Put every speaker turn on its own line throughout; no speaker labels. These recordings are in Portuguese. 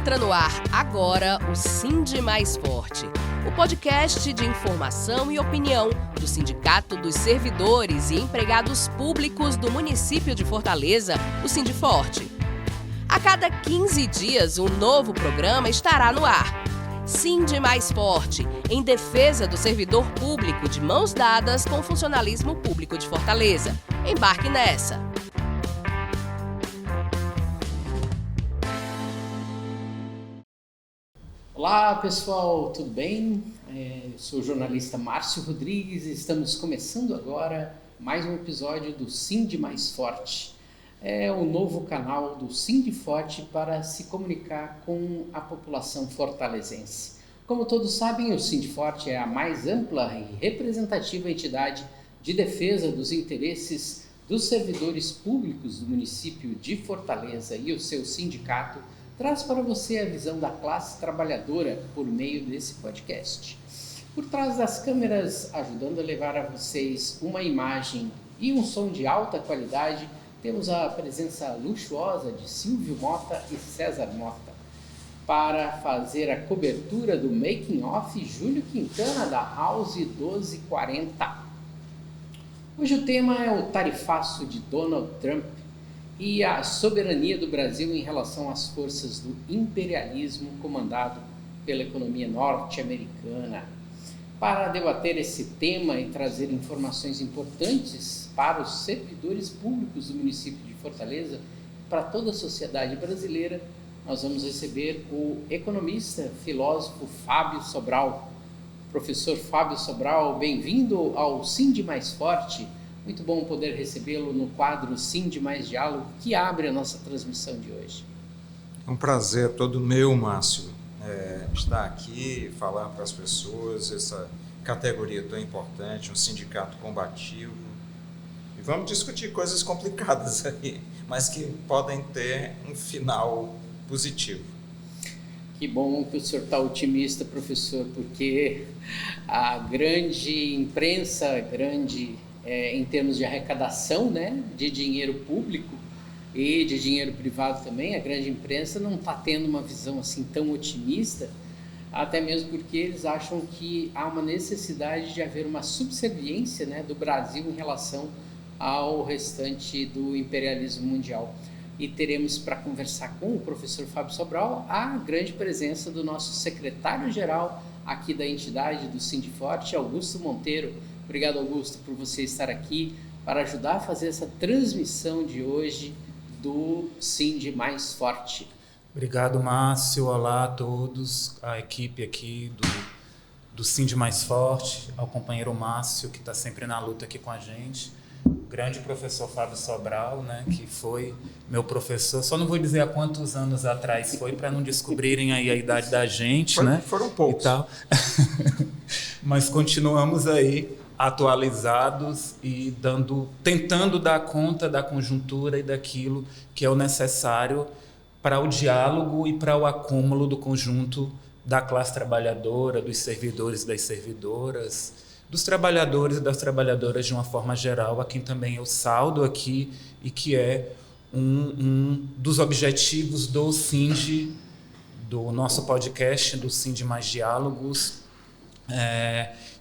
Entra no ar agora o Sindi Mais Forte, o podcast de informação e opinião do Sindicato dos Servidores e Empregados Públicos do município de Fortaleza, o Sindiforte. A cada 15 dias, um novo programa estará no ar. Sindi Mais Forte, em defesa do servidor público, de mãos dadas com o funcionalismo público de Fortaleza. Embarque nessa!
Olá pessoal, tudo bem? Eu sou o jornalista Márcio Rodrigues e estamos começando agora mais um episódio do Sindi Mais Forte. É o novo canal do Sindiforte para se comunicar com a população fortalezense. Como todos sabem, o Sindiforte é a mais ampla e representativa entidade de defesa dos interesses dos servidores públicos do município de Fortaleza, e o seu sindicato traz para você a visão da classe trabalhadora por meio desse podcast. Por trás das câmeras, ajudando a levar a vocês uma imagem e um som de alta qualidade, temos a presença luxuosa de Silvio Mota e César Mota. Para fazer a cobertura do Making Off, Júlio Quintana, da House 1240. Hoje o tema é o tarifaço de Donald Trump e a soberania do Brasil em relação às forças do imperialismo comandado pela economia norte-americana. Para debater esse tema e trazer informações importantes para os servidores públicos do município de Fortaleza e para toda a sociedade brasileira, nós vamos receber o economista, filósofo Fábio Sobral. Professor Fábio Sobral, bem-vindo ao Sindi Mais Forte. Muito bom poder recebê-lo no quadro Sindi Mais Diálogo, que abre a nossa transmissão de hoje.
É um prazer todo meu, Márcio, estar aqui, falar para as pessoas essa categoria tão importante, um sindicato combativo. E vamos discutir coisas complicadas aí, mas que podem ter um final positivo.
Que bom que o senhor está otimista, professor, porque a grande imprensa, em termos de arrecadação, né, de dinheiro público e de dinheiro privado também, a grande imprensa não está tendo uma visão assim tão otimista, até mesmo porque eles acham que há uma necessidade de haver uma subserviência, né, do Brasil em relação ao restante do imperialismo mundial. E teremos para conversar com o professor Fábio Sobral a grande presença do nosso secretário-geral aqui da entidade do Sindiforte, Augusto Monteiro. Obrigado, Augusto, por você estar aqui para ajudar a fazer essa transmissão de hoje do Sindi Mais Forte.
Obrigado, Márcio. Olá a todos, a equipe aqui do Sindi Mais Forte, ao companheiro Márcio, que está sempre na luta aqui com a gente, o grande professor Fábio Sobral, né, que foi meu professor, só não vou dizer há quantos anos atrás foi, para não descobrirem aí a idade da gente, né?
Foram poucos.
E tal. Mas continuamos aí atualizados e tentando dar conta da conjuntura e daquilo que é o necessário para o diálogo e para o acúmulo do conjunto da classe trabalhadora, dos servidores e das servidoras, dos trabalhadores e das trabalhadoras de uma forma geral, a quem também eu saldo aqui e que é um dos objetivos do Sindi, do nosso podcast, do Sindi Mais Diálogos,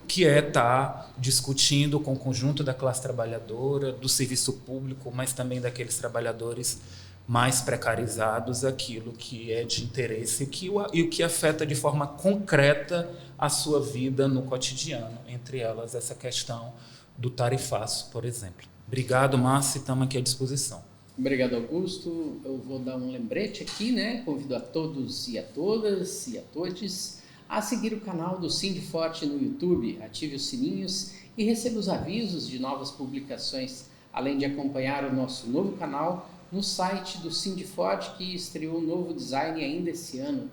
que é estar discutindo com o conjunto da classe trabalhadora, do serviço público, mas também daqueles trabalhadores mais precarizados, aquilo que é de interesse e o que afeta de forma concreta a sua vida no cotidiano, entre elas essa questão do tarifaço, por exemplo. Obrigado, Márcio, estamos aqui à disposição.
Obrigado, Augusto. Eu vou dar um lembrete aqui, né? Convido a todos e a todas e a todes a seguir o canal do Sindiforte no YouTube, ative os sininhos e receba os avisos de novas publicações, além de acompanhar o nosso novo canal no site do Sindiforte, que estreou um novo design ainda esse ano.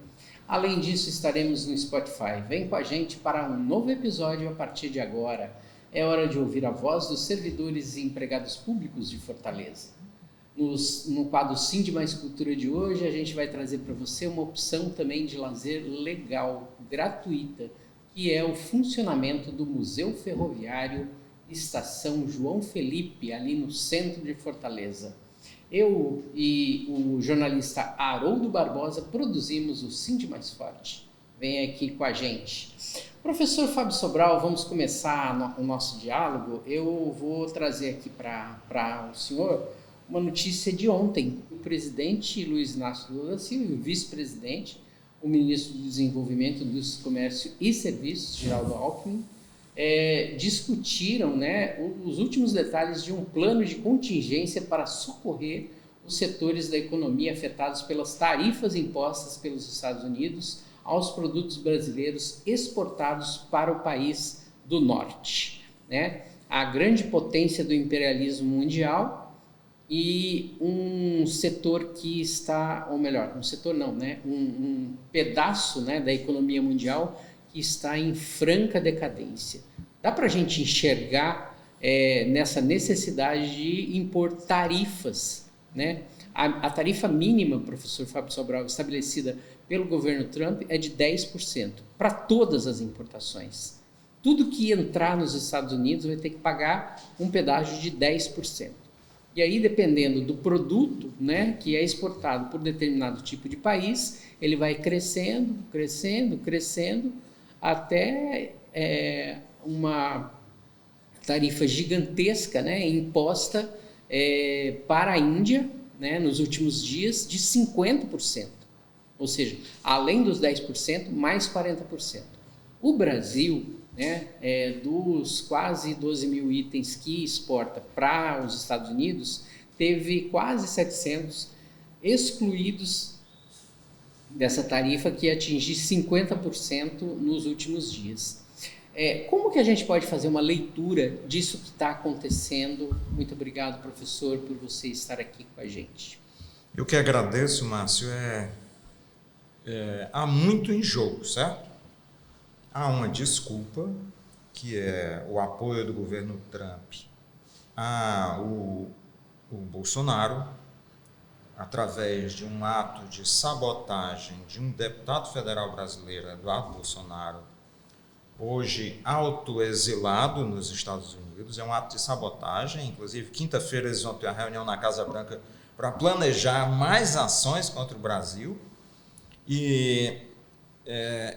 Além disso, estaremos no Spotify. Vem com a gente para um novo episódio a partir de agora. É hora de ouvir a voz dos servidores e empregados públicos de Fortaleza. No quadro Sindi Mais Cultura de hoje, a gente vai trazer para você uma opção também de lazer legal, gratuita, que é o funcionamento do Museu Ferroviário Estação João Felipe, ali no centro de Fortaleza. Eu e o jornalista Haroldo Barbosa produzimos o Sind Mais Forte. Vem aqui com a gente. Professor Fábio Sobral, vamos começar o nosso diálogo. Eu vou trazer aqui para o senhor uma notícia de ontem. O presidente Luiz Inácio Lula da Silva e o vice-presidente, o ministro do Desenvolvimento, Indústria, Comércio e Serviços, Geraldo Alckmin, discutiram, né, os últimos detalhes de um plano de contingência para socorrer os setores da economia afetados pelas tarifas impostas pelos Estados Unidos aos produtos brasileiros exportados para o país do norte, né? A grande potência do imperialismo mundial e um setor que está, ou melhor, um setor não, né? Um pedaço, né, da economia mundial que está em franca decadência. Dá para a gente enxergar nessa necessidade de impor tarifas, né? A tarifa mínima, professor Fábio Sobral, estabelecida pelo governo Trump é de 10% para todas as importações. Tudo que entrar nos Estados Unidos vai ter que pagar um pedágio de 10%. E aí, dependendo do produto, né, que é exportado por determinado tipo de país, ele vai crescendo, até uma tarifa gigantesca, né, imposta para a Índia, né, nos últimos dias, de 50%. Ou seja, além dos 10%, mais 40%. O Brasil, né, dos quase 12 mil itens que exporta para os Estados Unidos, teve quase 700 excluídos dessa tarifa, que atingiu 50% nos últimos dias. Como que a gente pode fazer uma leitura disso que está acontecendo? Muito obrigado, professor, por você estar aqui com a gente.
Eu que agradeço, Márcio. Há muito em jogo, certo? Há uma desculpa, que é o apoio do governo Trump ao Bolsonaro, através de um ato de sabotagem de um deputado federal brasileiro, Eduardo Bolsonaro, hoje autoexilado nos Estados Unidos. É um ato de sabotagem. Inclusive, quinta-feira eles vão ter uma reunião na Casa Branca para planejar mais ações contra o Brasil. E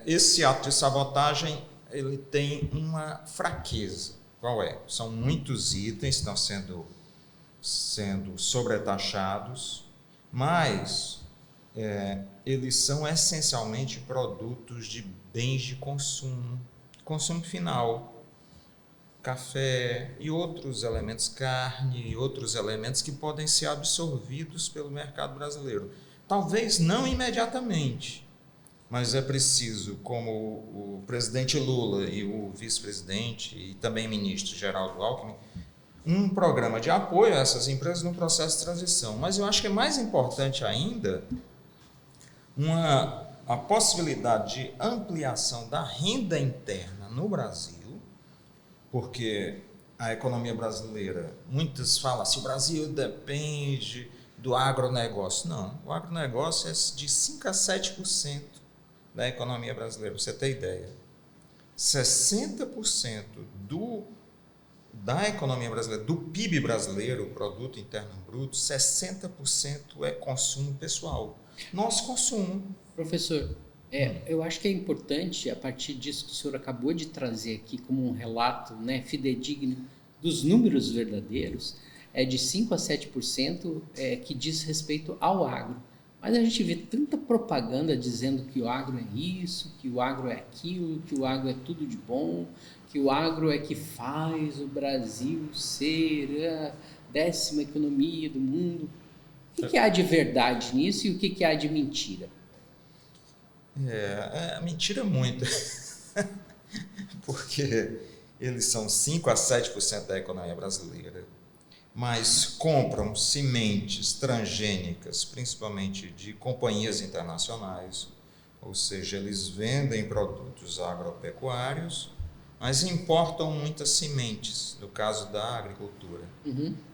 esse ato de sabotagem, ele tem uma fraqueza. Qual é? São muitos itens que estão sendo sobretaxados, mas eles são essencialmente produtos de bens de consumo final, café e outros elementos, carne e outros elementos que podem ser absorvidos pelo mercado brasileiro. Talvez não imediatamente, mas é preciso, como o presidente Lula e o vice-presidente e também ministro Geraldo Alckmin, um programa de apoio a essas empresas no processo de transição. Mas eu acho que é mais importante ainda a possibilidade de ampliação da renda interna no Brasil, porque a economia brasileira, muitos falam assim, o Brasil depende do agronegócio. Não, o agronegócio é de 5% a 7% da economia brasileira, para você ter ideia. 60% da economia brasileira, do PIB brasileiro, o Produto Interno Bruto, 60% é consumo pessoal. Nosso consumo.
Professor, eu acho que é importante, a partir disso que o senhor acabou de trazer aqui como um relato, né, fidedigno dos números verdadeiros, de 5% a 7% que diz respeito ao agro. Mas a gente vê tanta propaganda dizendo que o agro é isso, que o agro é aquilo, que o agro é tudo de bom, que o agro é que faz o Brasil ser a 10ª economia do mundo. O que há de verdade nisso e o que há de mentira?
Mentira muita, porque eles são 5% a 7% da economia brasileira, mas compram sementes transgênicas, principalmente de companhias internacionais, ou seja, eles vendem produtos agropecuários, mas importam muitas sementes, no caso da agricultura,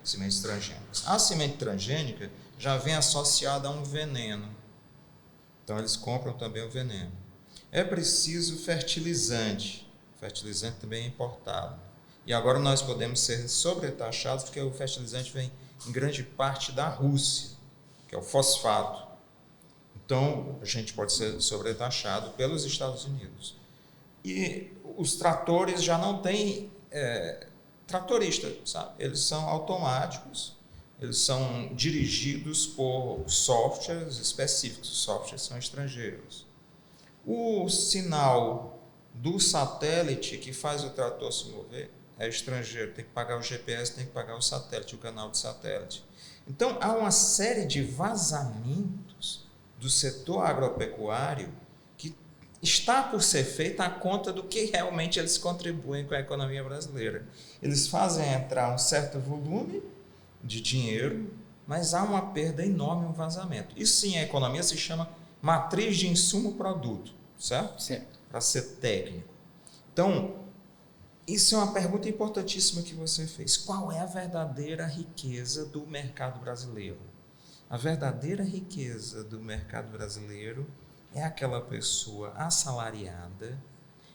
sementes transgênicas. A semente transgênica já vem associada a um veneno, então eles compram também o veneno. É preciso fertilizante também é importado. E agora nós podemos ser sobretaxados porque o fertilizante vem em grande parte da Rússia, que é o fosfato. Então, a gente pode ser sobretaxado pelos Estados Unidos. E os tratores já não têm tratorista, sabe? Eles são automáticos, eles são dirigidos por softwares específicos, os softwares são estrangeiros. O sinal do satélite que faz o trator se mover é estrangeiro, tem que pagar o GPS, tem que pagar o satélite, o canal de satélite. Então, há uma série de vazamentos do setor agropecuário que está por ser feita à conta do que realmente eles contribuem com a economia brasileira. Eles fazem entrar um certo volume de dinheiro, mas há uma perda enorme, um vazamento. Isso sim, a economia se chama matriz de insumo-produto, certo?
Certo.
Para ser técnico. Então, isso é uma pergunta importantíssima que você fez. Qual é a verdadeira riqueza do mercado brasileiro? A verdadeira riqueza do mercado brasileiro é aquela pessoa assalariada,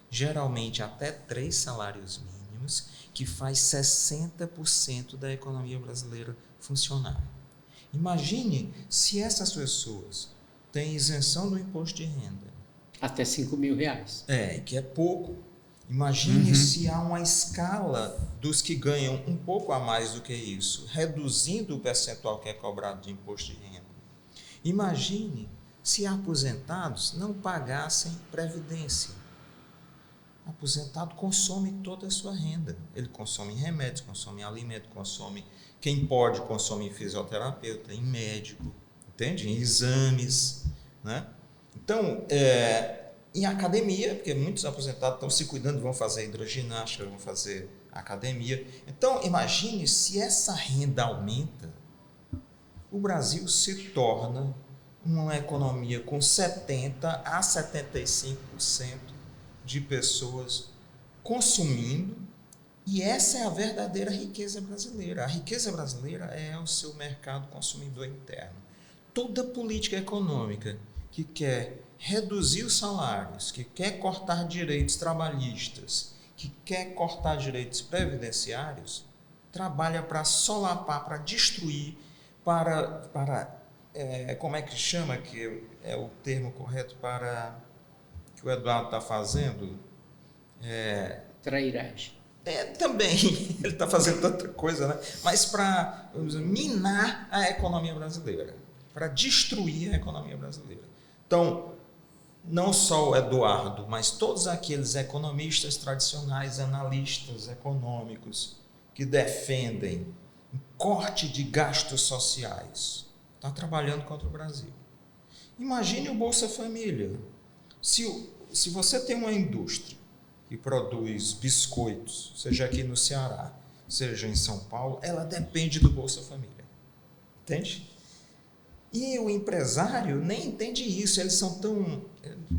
geralmente até 3 salários mínimos, que faz 60% da economia brasileira funcionar. Imagine se essas pessoas têm isenção do imposto de renda.
Até R$5.000.
Que é pouco. Imagine se há uma escala dos que ganham um pouco a mais do que isso, reduzindo o percentual que é cobrado de imposto de renda. Imagine se aposentados não pagassem previdência. O aposentado consome toda a sua renda. Ele consome em remédios, consome em alimento, consome, quem pode, consome em fisioterapeuta, em médico, entende? Em exames, né? Então, em academia, porque muitos aposentados estão se cuidando, vão fazer hidroginástica, vão fazer academia. Então, imagine se essa renda aumenta, o Brasil se torna uma economia com 70% a 75% de pessoas consumindo, e essa é a verdadeira riqueza brasileira. A riqueza brasileira é o seu mercado consumidor interno. Toda política econômica que quer reduzir os salários, que quer cortar direitos trabalhistas, que quer cortar direitos previdenciários, trabalha para solapar, para destruir, como é que chama, que é o termo correto para que o Eduardo está fazendo?
Trairagem.
Também, ele está fazendo tanta coisa, né? Mas para minar a economia brasileira, para destruir a economia brasileira. Então, não só o Eduardo, mas todos aqueles economistas tradicionais, analistas econômicos que defendem um corte de gastos sociais, estão trabalhando contra o Brasil. Imagine o Bolsa Família. Se você tem uma indústria que produz biscoitos, seja aqui no Ceará, seja em São Paulo, ela depende do Bolsa Família. Entende? E o empresário nem entende isso, eles são tão...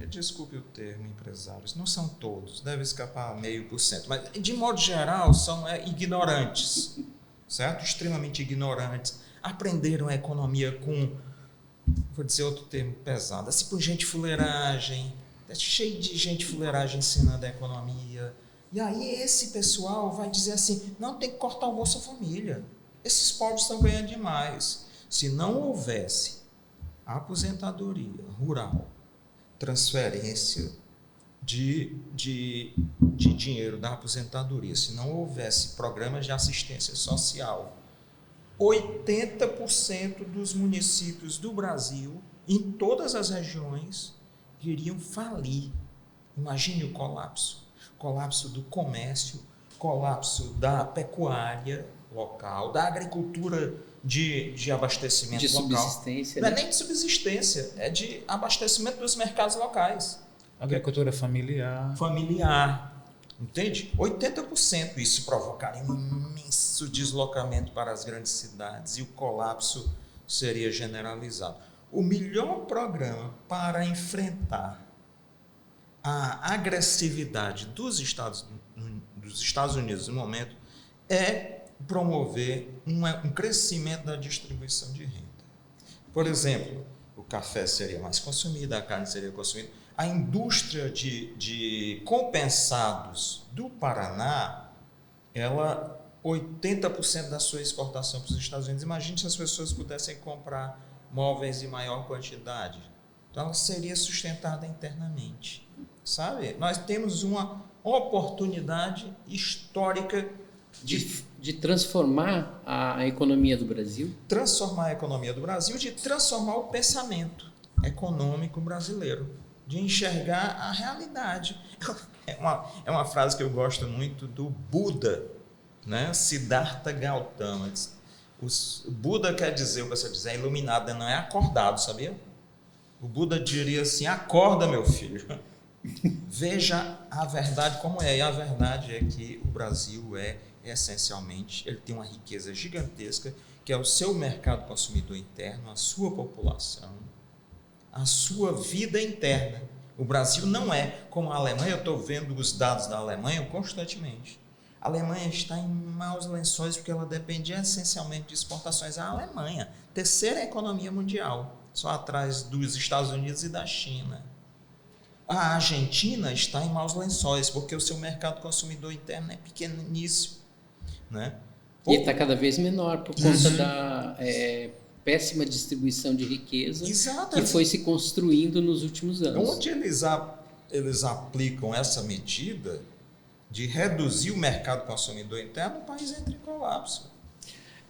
Desculpe o termo empresários, não são todos, deve escapar 0,5%, mas de modo geral são ignorantes, certo? Extremamente ignorantes. Aprenderam a economia com, vou dizer outro termo pesado, assim, por gente fuleiragem, cheio de gente fuleiragem ensinando a economia. E aí esse pessoal vai dizer assim, não, tem que cortar o Bolsa Família, esses pobres estão ganhando demais. Se não houvesse aposentadoria rural, transferência de dinheiro da aposentadoria, se não houvesse programas de assistência social, 80% dos municípios do Brasil, em todas as regiões, iriam falir. Imagine o colapso. Colapso do comércio, colapso da pecuária local, da agricultura de abastecimento
de
local.
Subsistência,
não
né?
É nem de subsistência, é de abastecimento dos mercados locais.
Agricultura familiar.
Entende? 80%. Isso provocaria um imenso deslocamento para as grandes cidades e o colapso seria generalizado. O melhor programa para enfrentar a agressividade dos Estados Unidos no momento é promover um crescimento da distribuição de renda. Por exemplo, o café seria mais consumido, a carne seria consumida. A indústria de compensados do Paraná, ela 80% da sua exportação para os Estados Unidos. Imagine se as pessoas pudessem comprar móveis em maior quantidade. Então, ela seria sustentada internamente, sabe? Nós temos uma oportunidade histórica
de transformar a economia do Brasil.
Transformar a economia do Brasil, de transformar o pensamento econômico brasileiro, de enxergar a realidade. É uma frase que eu gosto muito do Buda, né? Siddhartha Gautama. O Buda quer dizer, o pessoal diz, é iluminado, não é acordado, sabia? O Buda diria assim, acorda, meu filho, veja a verdade como é. E a verdade é que o Brasil essencialmente, ele tem uma riqueza gigantesca, que é o seu mercado consumidor interno, a sua população, a sua vida interna. O Brasil não é como a Alemanha. Eu estou vendo os dados da Alemanha constantemente. A Alemanha está em maus lençóis porque ela depende essencialmente de exportações. A Alemanha, terceira economia mundial, só atrás dos Estados Unidos e da China. A Argentina está em maus lençóis porque o seu mercado consumidor interno é pequeníssimo, né?
E está cada vez menor por conta da péssima distribuição de riqueza. Exato. Que foi se construindo nos últimos anos.
Onde eles aplicam essa medida de reduzir o mercado consumidor interno, o país entra em colapso.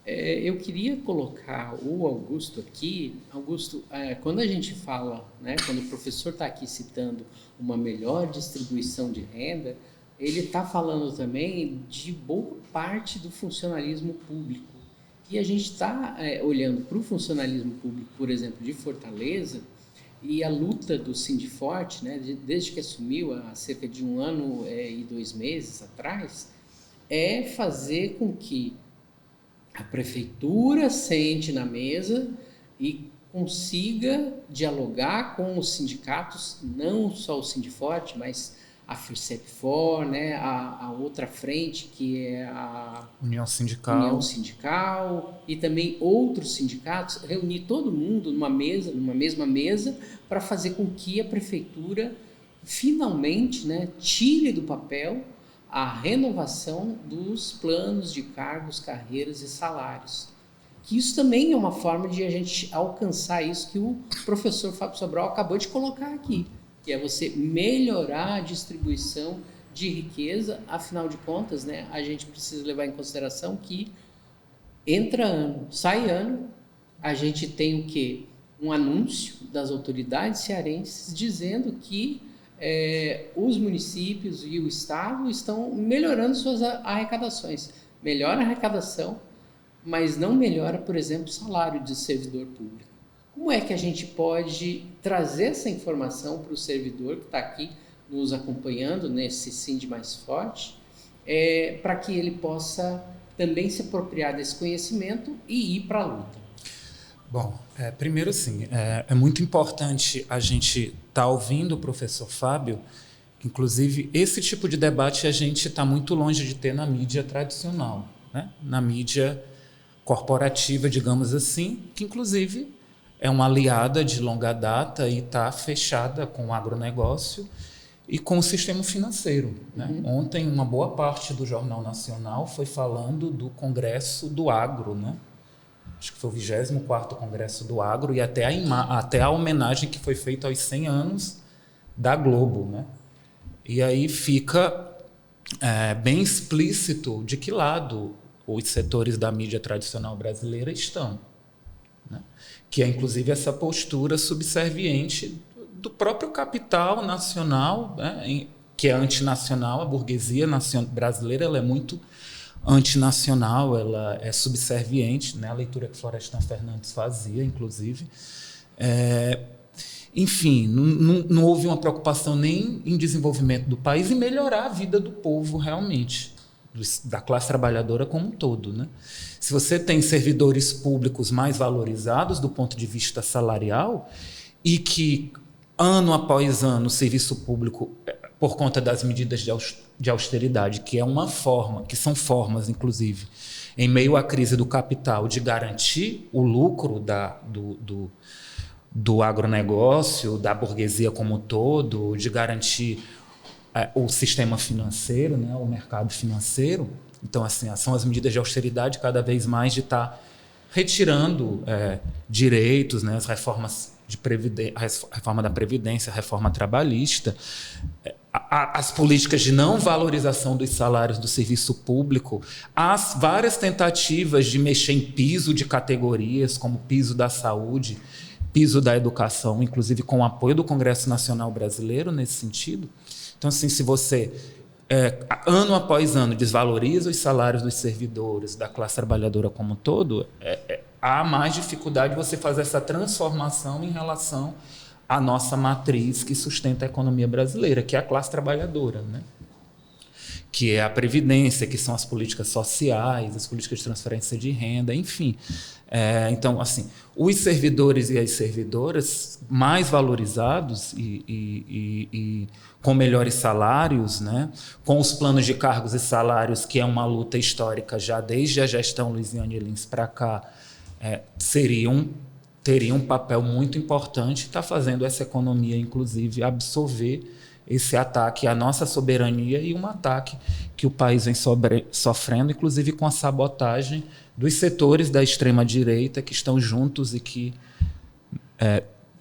Eu queria colocar o Augusto aqui. Augusto, quando a gente fala, né, quando o professor está aqui citando uma melhor distribuição de renda, ele está falando também de boa parte do funcionalismo público. E a gente está olhando para o funcionalismo público, por exemplo, de Fortaleza, e a luta do Sindiforte, né, desde que assumiu há cerca de 1 ano e 2 meses atrás, é fazer com que a prefeitura sente na mesa e consiga dialogar com os sindicatos, não só o Sindiforte, mas a FIRCEP-FOR, né, a outra frente, que é a
União Sindical,
e também outros sindicatos, reunir todo mundo numa mesma mesa, para fazer com que a prefeitura finalmente, né, tire do papel a renovação dos planos de cargos, carreiras e salários. Que isso também é uma forma de a gente alcançar isso que o professor Fábio Sobral acabou de colocar aqui, que é você melhorar a distribuição de riqueza. Afinal de contas, né, a gente precisa levar em consideração que entra ano, sai ano, a gente tem o quê? Um anúncio das autoridades cearenses dizendo que os municípios e o Estado estão melhorando suas arrecadações. Melhora a arrecadação, mas não melhora, por exemplo, o salário de servidor público. Como é que a gente pode trazer essa informação para o servidor que está aqui nos acompanhando nesse Sind Mais Forte, para que ele possa também se apropriar desse conhecimento e ir para a luta?
Bom, primeiro sim, é muito importante a gente estar ouvindo o professor Fábio, que inclusive esse tipo de debate a gente está muito longe de ter na mídia tradicional, né? Na mídia corporativa, digamos assim, que inclusive é uma aliada de longa data e está fechada com o agronegócio e com o sistema financeiro, né? Ontem, uma boa parte do Jornal Nacional foi falando do Congresso do Agro, né? Acho que foi o 24º Congresso do Agro, e até a homenagem que foi feita aos 100 anos da Globo, né? E aí fica bem explícito de que lado os setores da mídia tradicional brasileira estão, né? Que é inclusive essa postura subserviente do próprio capital nacional, né? Que é antinacional. A burguesia brasileira ela é muito antinacional, ela é subserviente, né? A leitura que Florestan Fernandes fazia, inclusive. Enfim, não houve uma preocupação nem em desenvolvimento do país e melhorar a vida do povo realmente, da classe trabalhadora como um todo, né? Se você tem servidores públicos mais valorizados do ponto de vista salarial e que, ano após ano, o serviço público, por conta das medidas de austeridade, que é uma forma, que são formas, inclusive, em meio à crise do capital, de garantir o lucro do agronegócio, da burguesia como um todo, de garantir o sistema financeiro, né, o mercado financeiro. Então, assim, são as medidas de austeridade cada vez mais de estar retirando direitos, né, as reformas a reforma da Previdência, a reforma trabalhista, as políticas de não valorização dos salários do serviço público, as várias tentativas de mexer em piso de categorias, como piso da saúde, piso da educação, inclusive com o apoio do Congresso Nacional Brasileiro nesse sentido. Então, assim, se você, ano após ano, desvaloriza os salários dos servidores, da classe trabalhadora como um todo, há mais dificuldade de você fazer essa transformação em relação à nossa matriz que sustenta a economia brasileira, que é a classe trabalhadora, né? Que é a previdência, que são as políticas sociais, as políticas de transferência de renda, enfim. Então, assim, os servidores e as servidoras mais valorizados e com melhores salários, né, com os planos de cargos e salários, que é uma luta histórica já desde a gestão Luiziane Lins para cá, teriam um papel muito importante e está fazendo essa economia, inclusive, absorver esse ataque à nossa soberania e um ataque que o país vem sofrendo, inclusive com a sabotagem dos setores da extrema-direita que estão juntos e que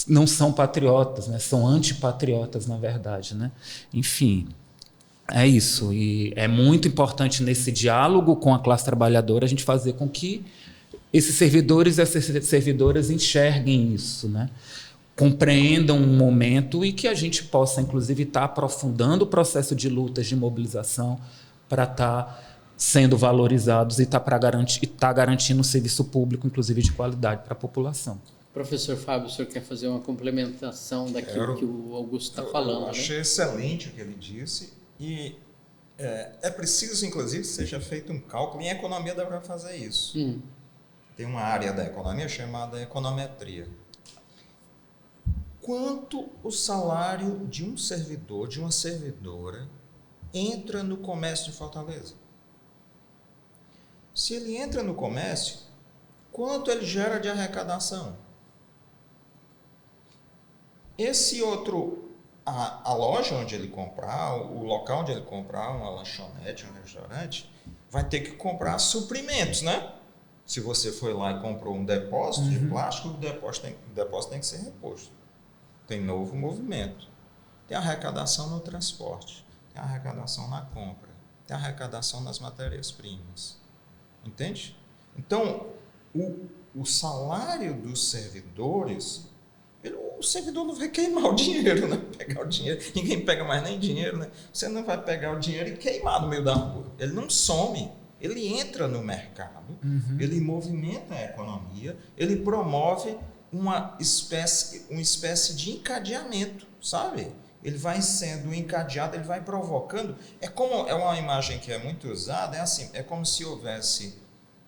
não são patriotas, né? São antipatriotas, na verdade, né? Enfim, é isso. E é muito importante nesse diálogo com a classe trabalhadora a gente fazer com que esses servidores e essas servidoras enxerguem isso, né? Compreendam um momento e que a gente possa, inclusive, estar aprofundando o processo de lutas de mobilização para estar sendo valorizados e estar garantindo um serviço público, inclusive de qualidade, para a população.
Professor Fábio, o senhor quer fazer uma complementação daquilo que o Augusto está falando?
Eu achei excelente o que ele disse e é preciso, inclusive, que seja feito um cálculo. Em economia dá para fazer isso. Tem uma área da economia chamada econometria. Quanto o salário de um servidor, de uma servidora, entra no comércio de Fortaleza? Se ele entra no comércio, quanto ele gera de arrecadação? Esse outro, a loja onde ele comprar, o local onde ele comprar, uma lanchonete, um restaurante, vai ter que comprar suprimentos, né? Se você foi lá e comprou um depósito de plástico, o depósito tem que ser reposto. Tem novo movimento. Tem arrecadação no transporte, tem arrecadação na compra, tem arrecadação nas matérias-primas. Entende? Então, o salário dos servidores, o servidor não vai queimar o dinheiro, né? Pegar o dinheiro, ninguém pega mais nem dinheiro, né? Você não vai pegar o dinheiro e queimar no meio da rua. Ele não some. Ele entra no mercado, ele movimenta a economia, ele promove uma espécie de encadeamento, sabe? Ele vai sendo encadeado, ele vai provocando. É uma imagem que é muito usada, é como se houvesse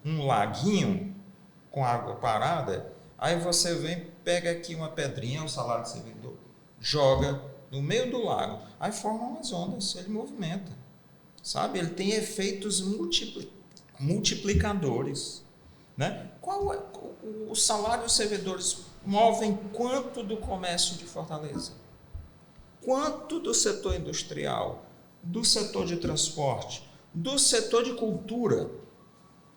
um laguinho com água parada, aí você vem, pega aqui uma pedrinha, o salário do servidor, joga no meio do lago, aí forma umas ondas, ele movimenta, sabe? Ele tem efeitos multiplicadores, né? O salário dos servidores movem quanto do comércio de Fortaleza? Quanto do setor industrial, do setor de transporte, do setor de cultura?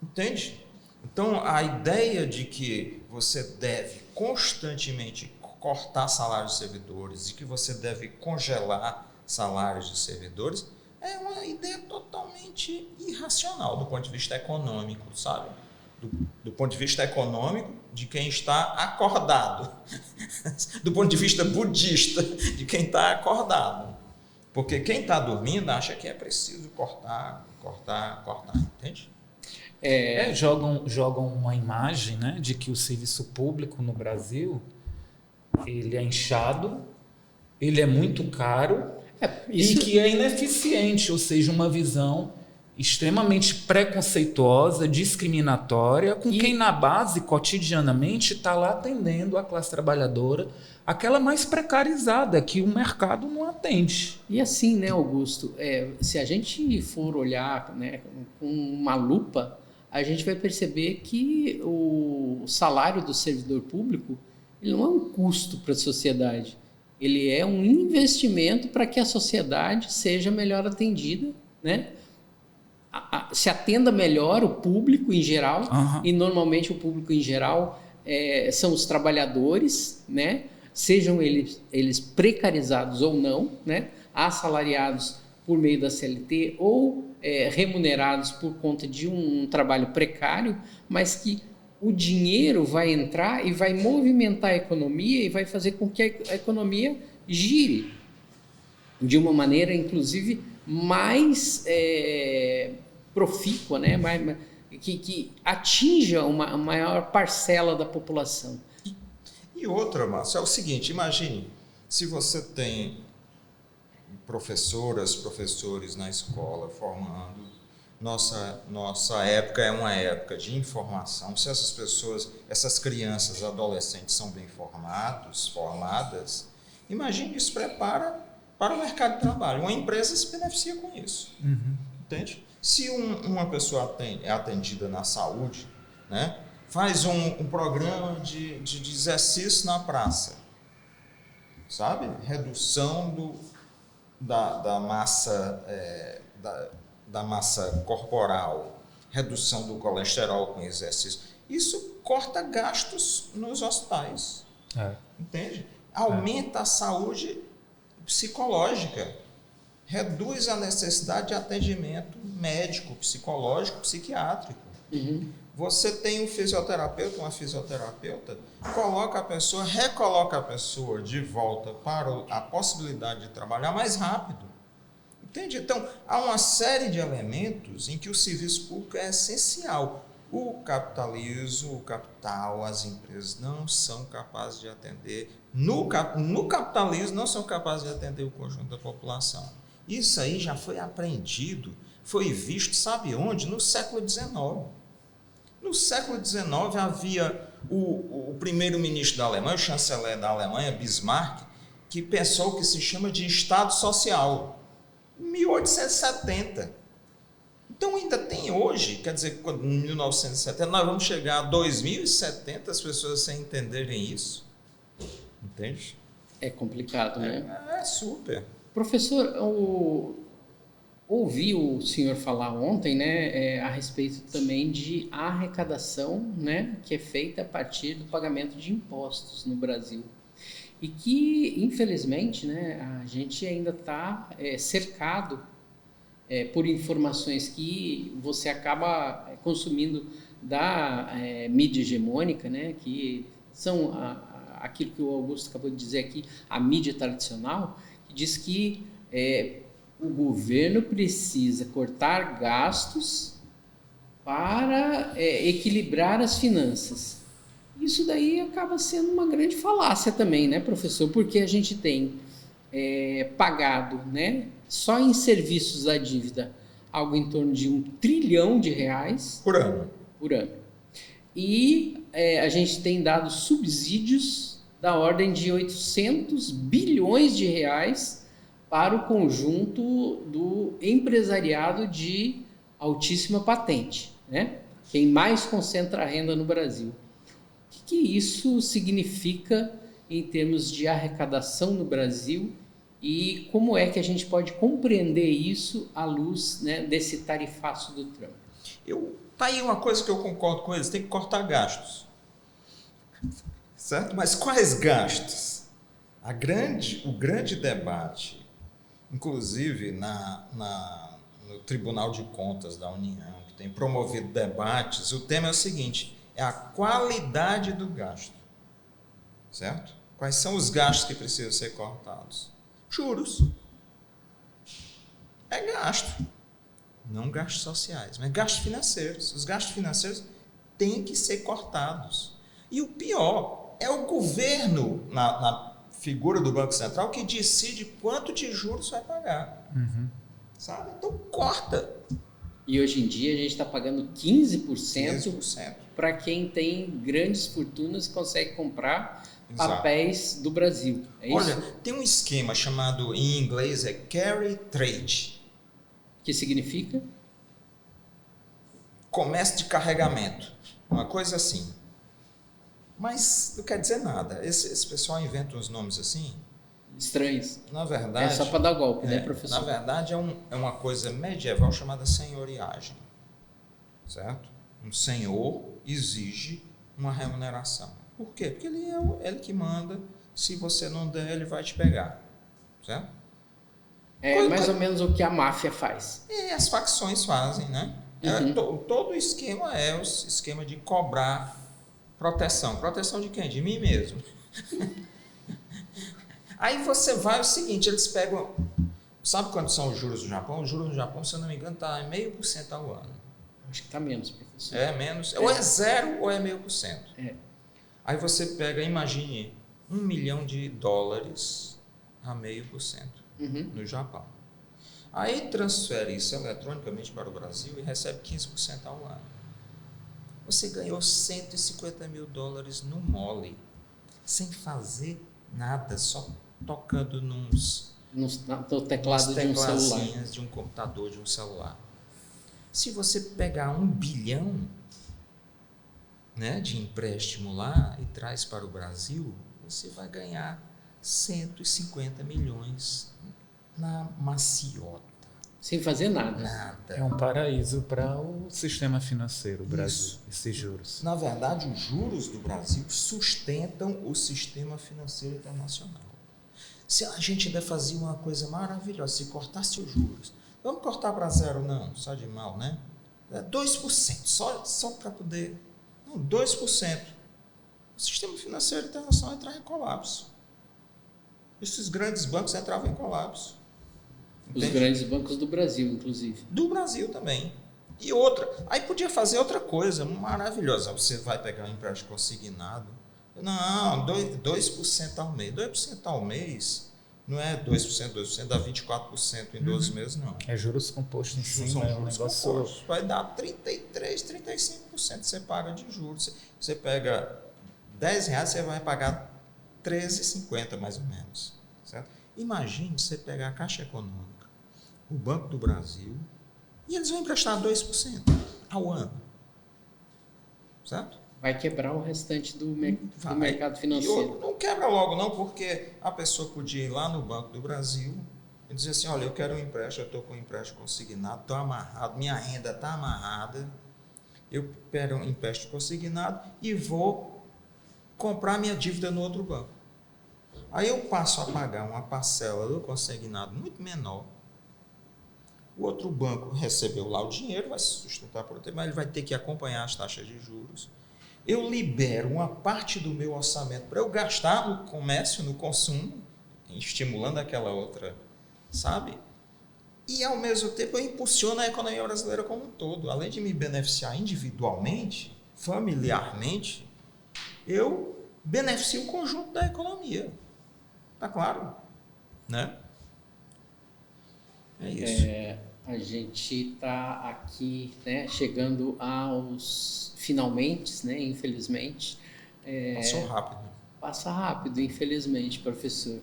Entende? Então, a ideia de que você deve constantemente cortar salários de servidores e que você deve congelar salários de servidores é uma ideia totalmente irracional do ponto de vista econômico, sabe? Do ponto de vista econômico, de quem está acordado. Do ponto de vista budista, de quem está acordado. Porque quem está dormindo acha que é preciso cortar, entende?
Jogam uma imagem, né, de que o serviço público no Brasil ele é inchado, ele é muito caro e que é ineficiente, ou seja, uma visão extremamente preconceituosa, discriminatória, com quem na base, cotidianamente, está lá atendendo a classe trabalhadora, aquela mais precarizada, que o mercado não atende.
E assim, né, Augusto, se a gente for olhar, né, com uma lupa, a gente vai perceber que o salário do servidor público ele não é um custo para a sociedade, ele é um investimento para que a sociedade seja melhor atendida, né? Se atenda melhor o público em geral, e normalmente o público em geral são os trabalhadores, né? Sejam eles precarizados ou não, né? Assalariados por meio da CLT ou remunerados por conta de um trabalho precário, mas que o dinheiro vai entrar e vai movimentar a economia e vai fazer com que a economia gire de uma maneira, inclusive, mais profícua, né? Que atinja uma maior parcela da população.
E outra, Márcio, é o seguinte, imagine, se você tem professores na escola formando, nossa época é uma época de informação, se essas pessoas, essas crianças, adolescentes são bem formadas, imagine isso prepara para o mercado de trabalho, uma empresa se beneficia com isso, entende? Se uma pessoa é atendida na saúde, né, faz um programa de exercício na praça, sabe? Redução da massa da massa corporal, redução do colesterol com exercício. Isso corta gastos nos hospitais, entende? Aumenta a saúde psicológica, reduz a necessidade de atendimento médico, psicológico, psiquiátrico. Você tem um fisioterapeuta, uma fisioterapeuta, recoloca a pessoa de volta para a possibilidade de trabalhar mais rápido. Entende? Então, há uma série de elementos em que o serviço público é essencial. O capitalismo, o capital, as empresas não são capazes de atender, no capitalismo não são capazes de atender o conjunto da população. Isso aí já foi aprendido, foi visto, sabe onde? No século XIX. No século XIX havia o primeiro-ministro da Alemanha, o chanceler da Alemanha, Bismarck, que pensou o que se chama de Estado Social, em 1870. Então ainda tem hoje, quer dizer, em 1970, nós vamos chegar a 2070 as pessoas sem entenderem isso. Entende?
É complicado, né?
É super.
Professor, ouvi o senhor falar ontem, né, a respeito também de arrecadação, né, que é feita a partir do pagamento de impostos no Brasil. E que, infelizmente, né, a gente ainda está cercado por informações que você acaba consumindo da mídia hegemônica, né, que são aquilo que o Augusto acabou de dizer aqui, a mídia tradicional, que diz que o governo precisa cortar gastos para equilibrar as finanças. Isso daí acaba sendo uma grande falácia também, né, professor? Porque a gente tem pagado, né, só em serviços da dívida, algo em torno de R$1 trilhão
por ano.
E a gente tem dado subsídios da ordem de 800 bilhões de reais para o conjunto do empresariado de altíssima patente, né? Quem mais concentra a renda no Brasil. O que isso significa em termos de arrecadação no Brasil e como é que a gente pode compreender isso à luz, né, desse tarifaço do Trump?
Tá aí uma coisa que eu concordo com eles, tem que cortar gastos. Certo? Mas quais gastos? O grande debate, inclusive no Tribunal de Contas da União, que tem promovido debates, o tema é o seguinte, é a qualidade do gasto. Certo? Quais são os gastos que precisam ser cortados? Juros. É gasto. Não gastos sociais, mas gastos financeiros. Os gastos financeiros têm que ser cortados. E o pior é o governo, na figura do Banco Central, que decide quanto de juros vai pagar. Sabe? Então corta.
E hoje em dia a gente está pagando 15% para quem tem grandes fortunas e consegue comprar papéis do Brasil. É isso?
Olha, tem um esquema chamado, em inglês, carry trade.
Que significa?
Comércio de carregamento. Uma coisa assim. Mas não quer dizer nada. Esse pessoal inventa uns nomes assim.
estranhos.
Na verdade,
É só para dar golpe, né, professor?
Na verdade, é uma coisa medieval chamada senhoriagem, certo? Um senhor exige uma remuneração. Por quê? Porque ele é ele que manda. Se você não der, ele vai te pegar, certo?
É mais ou menos o que a máfia faz.
As facções fazem, né? Todo o esquema é o esquema de cobrar proteção. Proteção de quem? De mim mesmo. Aí você vai, é o seguinte, eles pegam... Sabe quanto são os juros do Japão? Os juros no Japão, se eu não me engano, está em 0,5% ao ano.
Acho que está menos, professor.
É menos. Ou é 0 ou é 0,5%.
É.
Aí você pega, imagine, $1 milhão a 0,5% no Japão. Aí transfere isso eletronicamente para o Brasil e recebe 15% ao ano. Você ganhou $150 mil no mole, sem fazer nada, só tocando no
teclado de um celular.
De um computador, de um celular. Se você pegar 1 bilhão, né, de empréstimo lá e traz para o Brasil, você vai ganhar 150 milhões na maciota.
Sem fazer nada.
Nada.
É um paraíso para o sistema financeiro, o Brasil, esses juros.
Na verdade, os juros do Brasil sustentam o sistema financeiro internacional. Se a gente ainda fazia uma coisa maravilhosa, se cortasse os juros, vamos cortar para 0 não, só de mal, né? 2%, só para poder... Não, 2%. O sistema financeiro internacional entrava em colapso. Esses grandes bancos entravam em colapso.
Os grandes bancos do Brasil, inclusive.
Do Brasil também. E outra, aí podia fazer outra coisa maravilhosa. Você vai pegar um empréstimo consignado. Não, 2% ao mês. 2% ao mês não é 2%, dá 24% em 12 meses, não.
É juros compostos em cima, é um negócio...
Compostos. Vai dar 33%, 35% você paga de juros. Você pega R$10, você vai pagar R$13,50 mais ou menos. Certo? Imagine você pegar a Caixa Econômica, o Banco do Brasil, e eles vão emprestar 2% ao ano. Certo?
Vai quebrar o restante do mercado financeiro.
Não quebra logo não, porque a pessoa podia ir lá no Banco do Brasil e dizer assim, olha, eu quero um empréstimo, eu estou com um empréstimo consignado, estou amarrado, minha renda está amarrada, eu quero um empréstimo consignado e vou comprar minha dívida no outro banco. Aí eu passo a pagar uma parcela do consignado muito menor, o outro banco recebeu lá o dinheiro, vai se sustentar por outro, mas ele vai ter que acompanhar as taxas de juros. Eu libero uma parte do meu orçamento para eu gastar no comércio, no consumo, estimulando aquela outra, sabe? E, ao mesmo tempo, eu impulsiono a economia brasileira como um todo. Além de me beneficiar individualmente, familiarmente, eu beneficio o conjunto da economia. Tá claro? Né? É isso.
A gente está aqui, né, chegando aos finalmente, né, infelizmente.
Passou rápido.
Passa rápido, infelizmente, professor.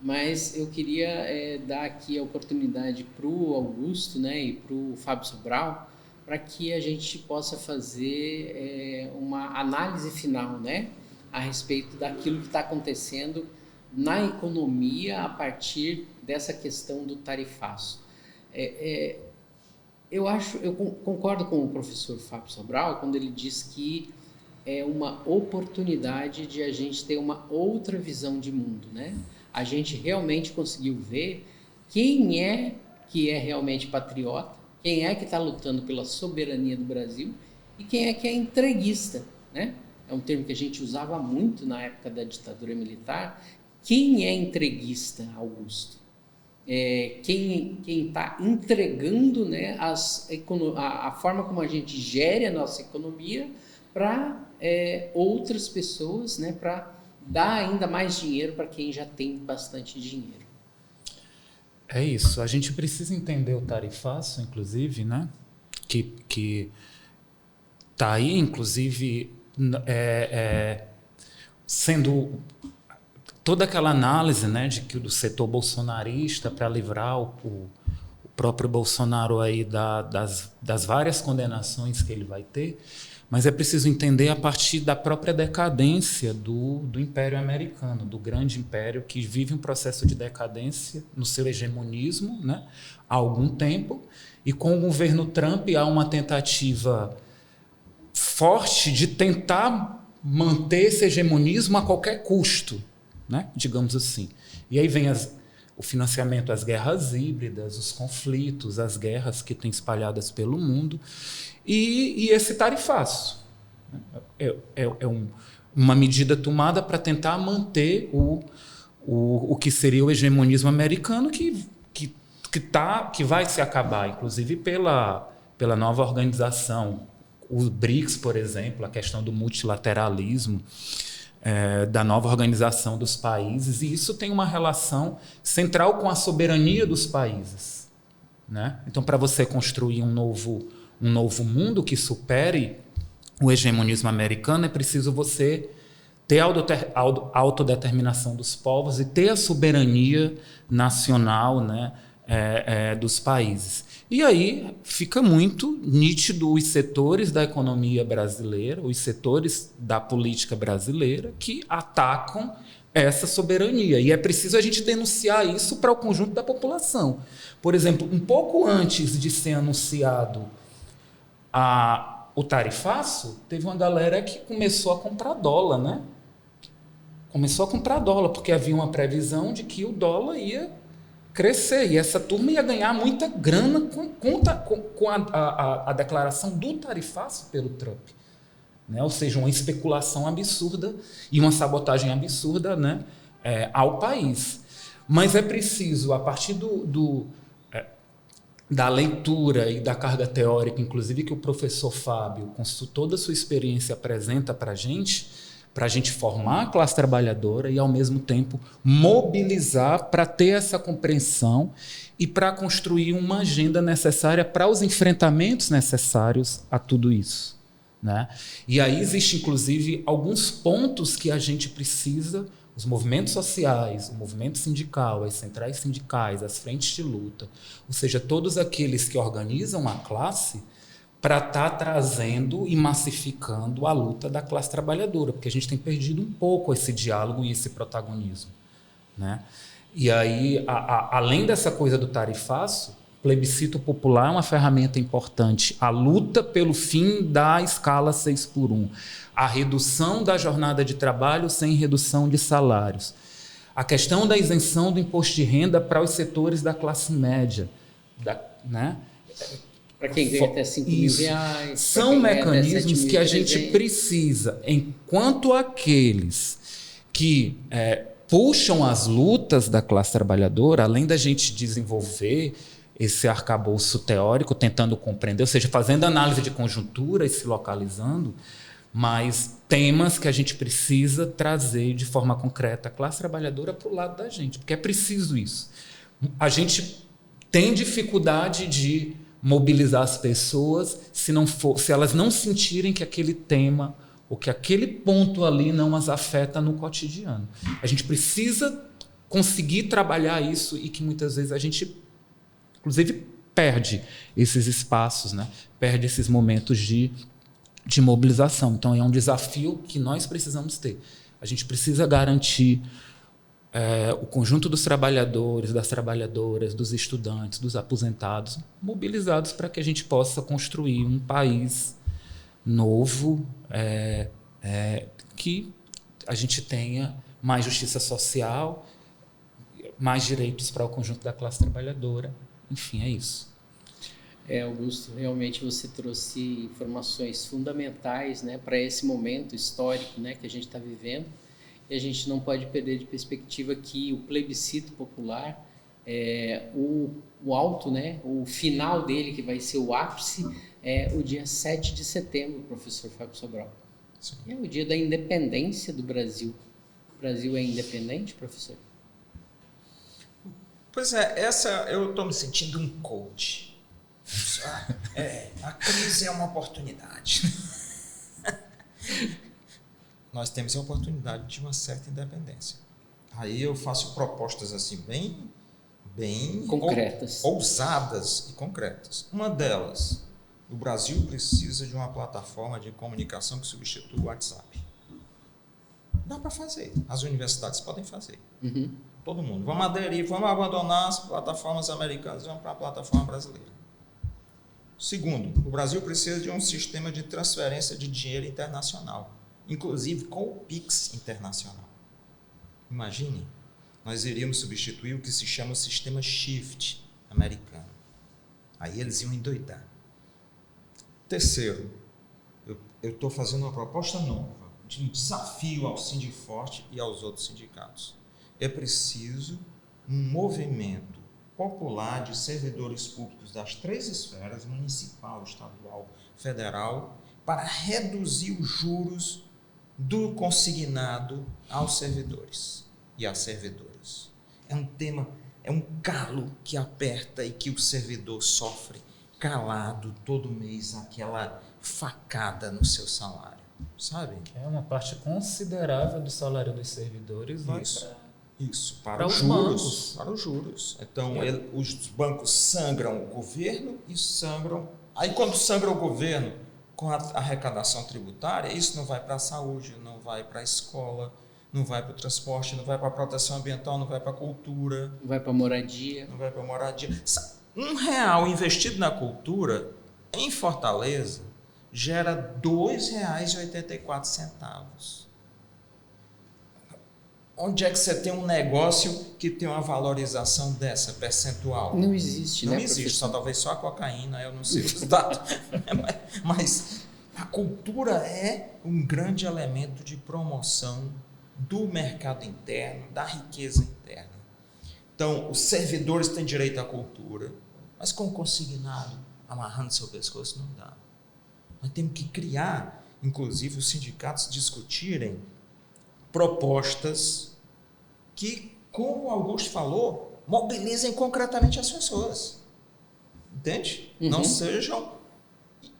Mas eu queria dar aqui a oportunidade para o Augusto, né, e para o Fábio Sobral, para que a gente possa fazer uma análise final, né, a respeito daquilo que está acontecendo na economia a partir dessa questão do tarifaço. Eu concordo com o professor Fábio Sobral quando ele diz que é uma oportunidade de a gente ter uma outra visão de mundo, né? A gente realmente conseguiu ver quem é que é realmente patriota, quem é que está lutando pela soberania do Brasil e quem é que é entreguista, né? É um termo que a gente usava muito na época da ditadura militar. Quem é entreguista, Augusto? Quem está entregando, né, a forma como a gente gere a nossa economia para outras pessoas, né, para dar ainda mais dinheiro para quem já tem bastante dinheiro.
É isso. A gente precisa entender o tarifaço, inclusive, né, que está aí, inclusive, sendo toda aquela análise, né, do setor bolsonarista para livrar o próprio Bolsonaro aí das várias condenações que ele vai ter, mas é preciso entender a partir da própria decadência do Império Americano, do grande império que vive um processo de decadência no seu hegemonismo, né, há algum tempo, e com o governo Trump há uma tentativa forte de tentar manter esse hegemonismo a qualquer custo, né, digamos assim. E aí vem o financiamento às guerras híbridas, os conflitos, as guerras que têm espalhadas pelo mundo, e esse tarifaço. Uma medida tomada para tentar manter o que seria o hegemonismo americano, que vai se acabar, inclusive pela nova organização. Os BRICS, por exemplo, a questão do multilateralismo, da nova organização dos países, e isso tem uma relação central com a soberania dos países, né? Então, para você construir um novo mundo que supere o hegemonismo americano, é preciso você ter a autodeterminação dos povos e ter a soberania nacional, né, dos países. E aí fica muito nítido os setores da economia brasileira, os setores da política brasileira que atacam essa soberania. E é preciso a gente denunciar isso para o conjunto da população. Por exemplo, um pouco antes de ser anunciado o tarifaço, teve uma galera que começou a comprar dólar, né? Começou a comprar dólar, porque havia uma previsão de que o dólar ia crescer, e essa turma ia ganhar muita grana com a declaração do tarifaço pelo Trump, né? Ou seja, uma especulação absurda e uma sabotagem absurda, né, ao país. Mas é preciso, a partir da leitura e da carga teórica, inclusive que o professor Fábio, com toda a sua experiência, apresenta para a gente formar a classe trabalhadora e, ao mesmo tempo, mobilizar para ter essa compreensão e para construir uma agenda necessária para os enfrentamentos necessários a tudo isso, né? E aí existe, inclusive, alguns pontos que a gente precisa, os movimentos sociais, o movimento sindical, as centrais sindicais, as frentes de luta, ou seja, todos aqueles que organizam a classe, para estar trazendo e massificando a luta da classe trabalhadora, porque a gente tem perdido um pouco esse diálogo e esse protagonismo, né? E aí, além dessa coisa do tarifaço, o plebiscito popular é uma ferramenta importante. A luta pelo fim da escala 6x1, a redução da jornada de trabalho sem redução de salários, a questão da isenção do imposto de renda para os setores da classe média, né?
Para quem ganha até 5 mil reais.
São mecanismos que a gente precisa, enquanto aqueles que puxam as lutas da classe trabalhadora, além da gente desenvolver esse arcabouço teórico, tentando compreender, ou seja, fazendo análise de conjuntura e se localizando, mas temas que a gente precisa trazer de forma concreta a classe trabalhadora para o lado da gente, porque é preciso isso. A gente tem dificuldade de mobilizar as pessoas se elas não sentirem que aquele tema ou que aquele ponto ali não as afeta no cotidiano. A gente precisa conseguir trabalhar isso, e que muitas vezes a gente, inclusive, perde esses espaços, né? Perde esses momentos de mobilização. Então, é um desafio que nós precisamos ter. A gente precisa garantir o conjunto dos trabalhadores, das trabalhadoras, dos estudantes, dos aposentados, mobilizados para que a gente possa construir um país novo, que a gente tenha mais justiça social, mais direitos para o conjunto da classe trabalhadora. Enfim, é isso.
Augusto, realmente você trouxe informações fundamentais, né, para esse momento histórico, né, que a gente está vivendo. E a gente não pode perder de perspectiva que o plebiscito popular, o alto, né, o final dele, que vai ser o ápice, é o dia 7 de setembro, professor Fábio Sobral. Sim. É o dia da independência do Brasil. O Brasil é independente, professor?
Pois eu estou me sentindo um coach. A crise é uma oportunidade. Nós temos a oportunidade de uma certa independência. Aí eu faço propostas assim bem
concretas,
ousadas e concretas. Uma delas, o Brasil precisa de uma plataforma de comunicação que substitua o WhatsApp. Dá para fazer. As universidades podem fazer. Todo mundo. Vamos aderir, vamos abandonar as plataformas americanas, vamos para a plataforma brasileira. Segundo, o Brasil precisa de um sistema de transferência de dinheiro internacional, inclusive com o Pix internacional. Imaginem, nós iríamos substituir o que se chama o sistema SWIFT americano. Aí eles iam endoidar. Terceiro, eu estou fazendo uma proposta nova, de um desafio ao Sindiforte e aos outros sindicatos. É preciso um movimento popular de servidores públicos das 3 esferas, municipal, estadual, federal, para reduzir os juros do consignado aos servidores e às servidoras. É um tema, é um calo que aperta e que o servidor sofre calado todo mês, aquela facada no seu salário, sabe?
É uma parte considerável do salário dos servidores.
Isso, para os juros. Para os juros. Então, os bancos sangram o governo e sangram. Aí, quando sangra o governo com a arrecadação tributária, isso não vai para a saúde, não vai para a escola, não vai para o transporte, não vai para a proteção ambiental, não vai para a cultura.
Não vai para a moradia.
Não vai para a moradia. R$1 investido na cultura, em Fortaleza, gera R$ 2,84. Onde é que você tem um negócio que tem uma valorização dessa, percentual?
Não existe, né?
Não existe, só talvez só a cocaína, eu não sei os dados. Mas a cultura é um grande elemento de promoção do mercado interno, da riqueza interna. Então, os servidores têm direito à cultura, mas com o consignado amarrando seu pescoço não dá. Nós temos que criar, inclusive os sindicatos discutirem propostas que, como o Augusto falou, mobilizem concretamente as pessoas. Entende? Não sejam...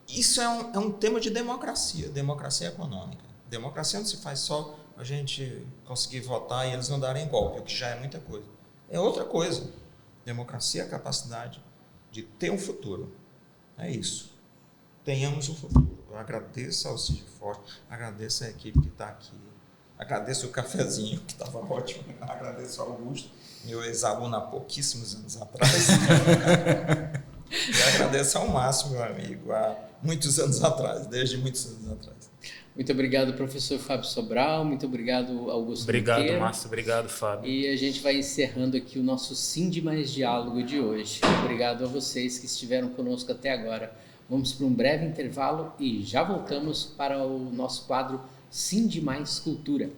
Isso é um tema de democracia econômica. Democracia não se faz só a gente conseguir votar e eles não darem golpe, o que já é muita coisa. É outra coisa. Democracia é a capacidade de ter um futuro. É isso. Tenhamos um futuro. Eu agradeço ao Sindiforte, agradeço a equipe que está aqui, agradeço o cafezinho, que estava ótimo, agradeço ao Augusto, meu ex-aluno há pouquíssimos anos atrás, e agradeço ao Márcio, meu amigo, há muitos anos atrás, desde muitos anos atrás.
Muito obrigado, professor Fábio Sobral, muito obrigado, Augusto
Obrigado,
Monteiro.
Márcio, obrigado, Fábio.
E a gente vai encerrando aqui o nosso Sindi Mais Diálogo de hoje. Obrigado a vocês que estiveram conosco até agora. Vamos para um breve intervalo e já voltamos para o nosso quadro Sindi Mais Cultura.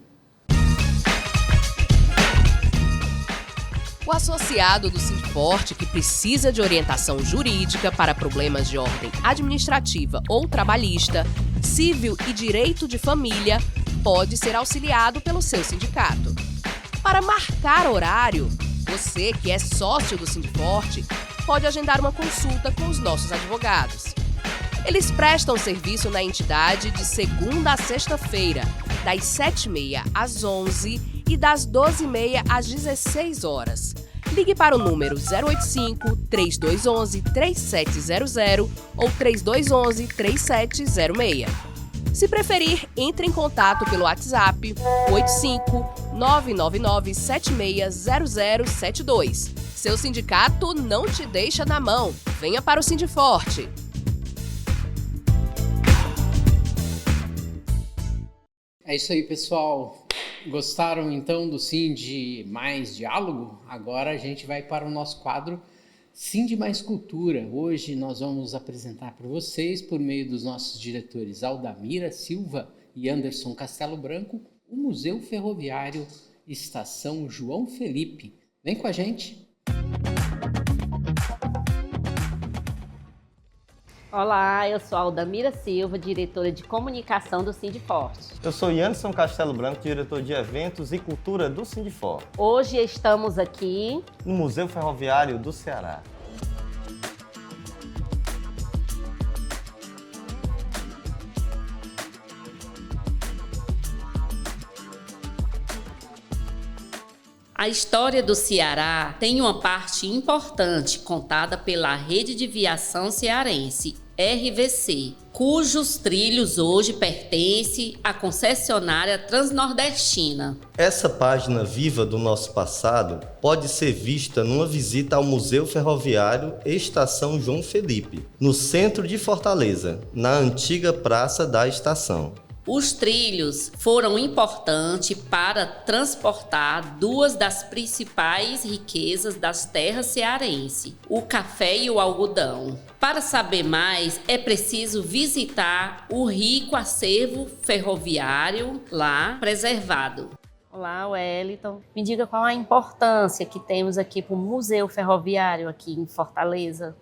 O associado do Sindiforte que precisa de orientação jurídica para problemas de ordem administrativa ou trabalhista, civil e direito de família pode ser auxiliado pelo seu sindicato. Para marcar horário, você que é sócio do Sindiforte pode agendar uma consulta com os nossos advogados. Eles prestam serviço na entidade de segunda a sexta-feira, das 7h30 às 11h e das 12h30 às 16 horas. Ligue para o número 085-3211-3700 ou 3211-3706. Se preferir, entre em contato pelo WhatsApp 85-999-760072. Seu sindicato não te deixa na mão. Venha para o Sindiforte.
É isso aí, pessoal. Gostaram então do Sindi Mais Diálogo? Agora a gente vai para o nosso quadro Sindi Mais Cultura. Hoje nós vamos apresentar para vocês, por meio dos nossos diretores Aldamira Silva e Anderson Castelo Branco, o Museu Ferroviário Estação João Felipe. Vem com a gente!
Olá, eu sou Aldamira Silva, diretora de comunicação do Sindiforte.
Eu sou Anderson Castelo Branco, diretor de eventos e cultura do Sindiforte.
Hoje estamos aqui
no Museu Ferroviário do Ceará.
A A história do Ceará tem uma parte importante contada pela Rede de Viação Cearense, RVC, cujos trilhos hoje pertencem à concessionária Transnordestina.
Essa página viva do nosso passado pode ser vista numa visita ao Museu Ferroviário Estação João Felipe, no centro de Fortaleza, na antiga Praça da Estação.
Os trilhos foram importantes para transportar duas das principais riquezas das terras cearenses, o café e o algodão. Para saber mais, é preciso visitar o rico acervo ferroviário lá preservado. Olá, Wellington. Me diga qual a importância que temos aqui para o Museu Ferroviário aqui em Fortaleza.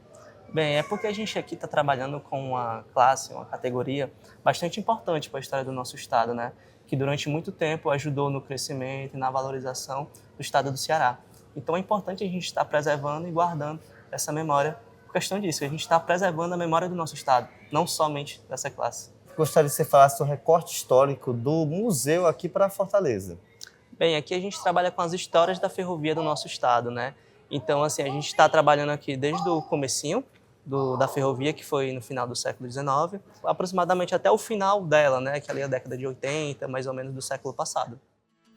Bem, é porque a gente aqui está trabalhando com uma classe, uma categoria bastante importante para a história do nosso estado, né? Que durante muito tempo ajudou no crescimento e na valorização do estado do Ceará. Então é importante a gente estar preservando e guardando essa memória por questão disso. A gente está preservando a memória do nosso estado, não somente dessa classe.
Gostaria que você falasse um recorte histórico do museu aqui para Fortaleza.
Bem, aqui a gente trabalha com as histórias da ferrovia do nosso estado, né? Então, assim, a gente está trabalhando aqui desde o comecinho da ferrovia, que foi no final do século XIX, aproximadamente até o final dela, né, que ali é a década de 80, mais ou menos do século passado.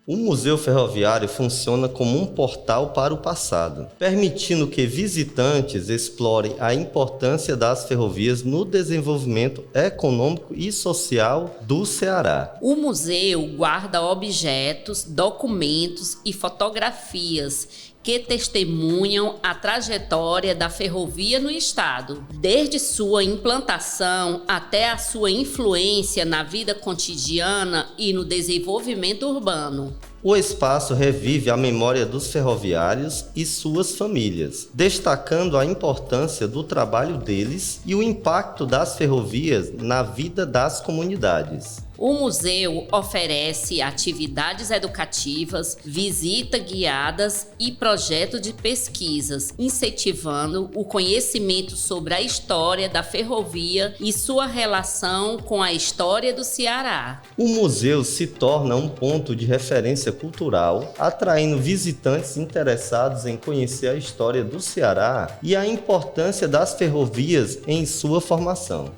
O Museu Ferroviário funciona como um portal para o passado, permitindo que visitantes explorem a importância das ferrovias no desenvolvimento econômico e social do Ceará.
O museu guarda objetos, documentos e fotografias que testemunham a trajetória da ferrovia no estado, desde sua implantação até a sua influência na vida cotidiana e no desenvolvimento urbano.
O espaço revive a memória dos ferroviários e suas famílias, destacando a importância do trabalho deles e o impacto das ferrovias na vida das comunidades.
O museu oferece atividades educativas, visitas guiadas e projetos de pesquisas, incentivando o conhecimento sobre a história da ferrovia e sua relação com a história do Ceará.
O museu se torna um ponto de referência cultural, atraindo visitantes interessados em conhecer a história do Ceará e a importância das ferrovias em sua formação.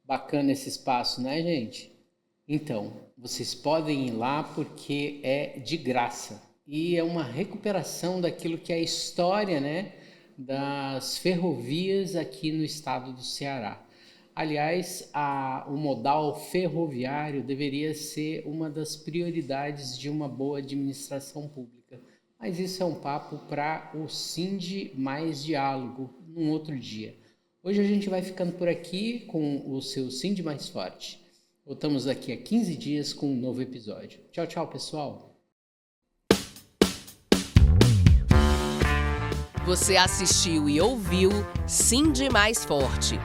Bacana esse espaço, né, gente? Então, vocês podem ir lá porque é de graça. E é uma recuperação daquilo que é a história, né, das ferrovias aqui no estado do Ceará. Aliás, o modal ferroviário deveria ser uma das prioridades de uma boa administração pública. Mas isso é um papo para o Sind Mais Diálogo, num outro dia. Hoje a gente vai ficando por aqui com o seu Sind Mais Forte. Voltamos daqui a 15 dias com um novo episódio. Tchau, tchau, pessoal!
Você assistiu e ouviu Sind Mais Forte,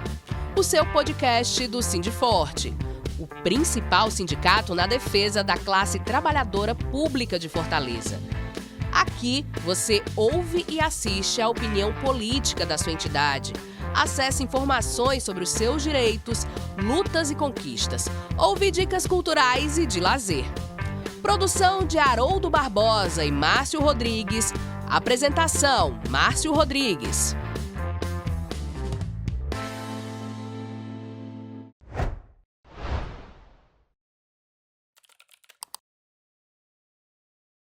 o seu podcast do Sindforte, o principal sindicato na defesa da classe trabalhadora pública de Fortaleza. Aqui você ouve e assiste a opinião política da sua entidade. Acesse informações sobre os seus direitos, lutas e conquistas. Ouve dicas culturais e de lazer. Produção de Haroldo Barbosa e Márcio Rodrigues. Apresentação: Márcio Rodrigues.